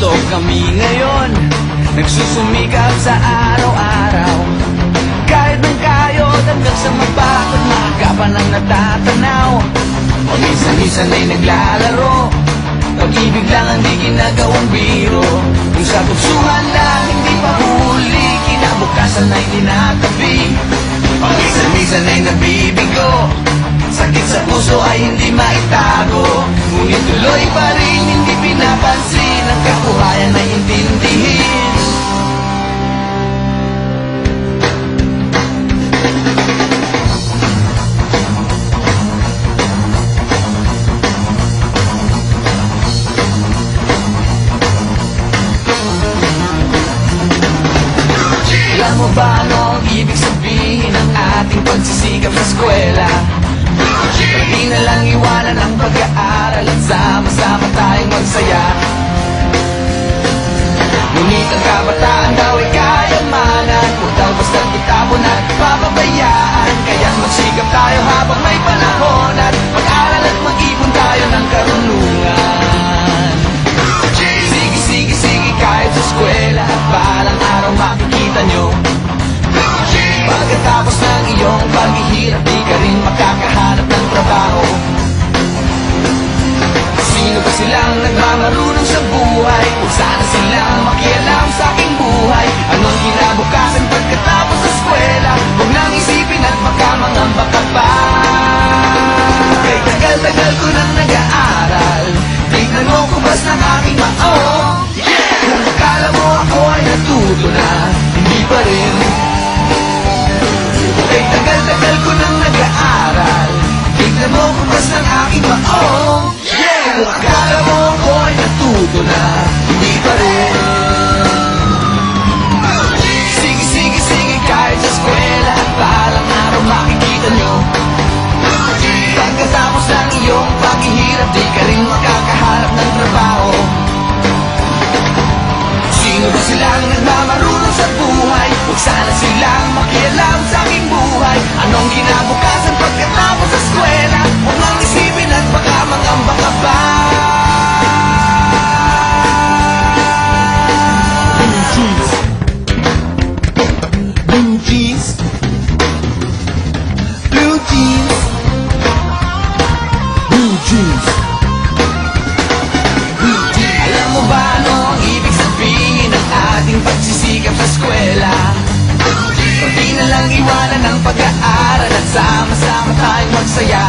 Ganito kami ngayon, nagsusumikap sa araw-araw. Kahit ng kayod hanggang sa mabakot, makakapan ang natatanaw. Paminsan-minsan ay naglalaro, pag-ibig lang ang di ginagawang biro. Kung sa tuksuhan lang hindi pa huli, kinabukasan ay tinatabi. Paminsan-minsan ay nabibigo, sakit sa puso ay hindi maitago. Ngunit tuloy pa rin hindi pinapansin, ang kabuhayan ay intindihin. Alam mo ba ano ang ibig sabihin ng ating pagsisikap sa eskwela? Hindi na lang iwanan ang pag-aaral at sama-sama tayong magsaya. Ngunit ang kabataan daw ay kayamanan, huwag daw basta't itapon at papabayaan. Kaya't magsikap tayo habang may panahon, at mag-aral at mag-ipon tayo ng karunungan. Sige, kahit sa eskwela, balang araw makikita nyo. Pagkatapos ng iyong paghihirap, di ka rin makakahanap ng trabaho. Sino ba silang nagmamarunong sa buhay? Kung sana silang makialam sa aking buhay. Anong kinabukasan pagkatapos sa eskwela? Huwag nang isipin at baka mangamba ka pa. Kay tagal-tagal ko nang nag-aaral, tignan mo kubas ng aking maong. Kung akala mo ako ay natuto na, hindi pa rin. Kay tagal-tagal ko nang nag-aaral, tignan mo kubas ng aking maong. Kung akala mo ako ay natuto na, hindi pa rin. Sige, kahit sa eskwela, balang araw makikita nyo. Pagkatapos ng iyong paghihirap, di ka rin makakahanap ng trabaho. Sino ba silang nagmamarunong sa buhay? Huwag sana silang makialam sa aking buhay. Anong kinabukasan pagkatapos sa eskwela? Huwag nang isipin at baka mangamba ka pa. Blue jeans, blue jeans, blue jeans, blue jeans. Alam mo ba ano ang ibig sabihin ng ating pagsisikap sa eskwela? Hindi na lang iwanan ang pag-aaral at sama-sama tayong magsaya.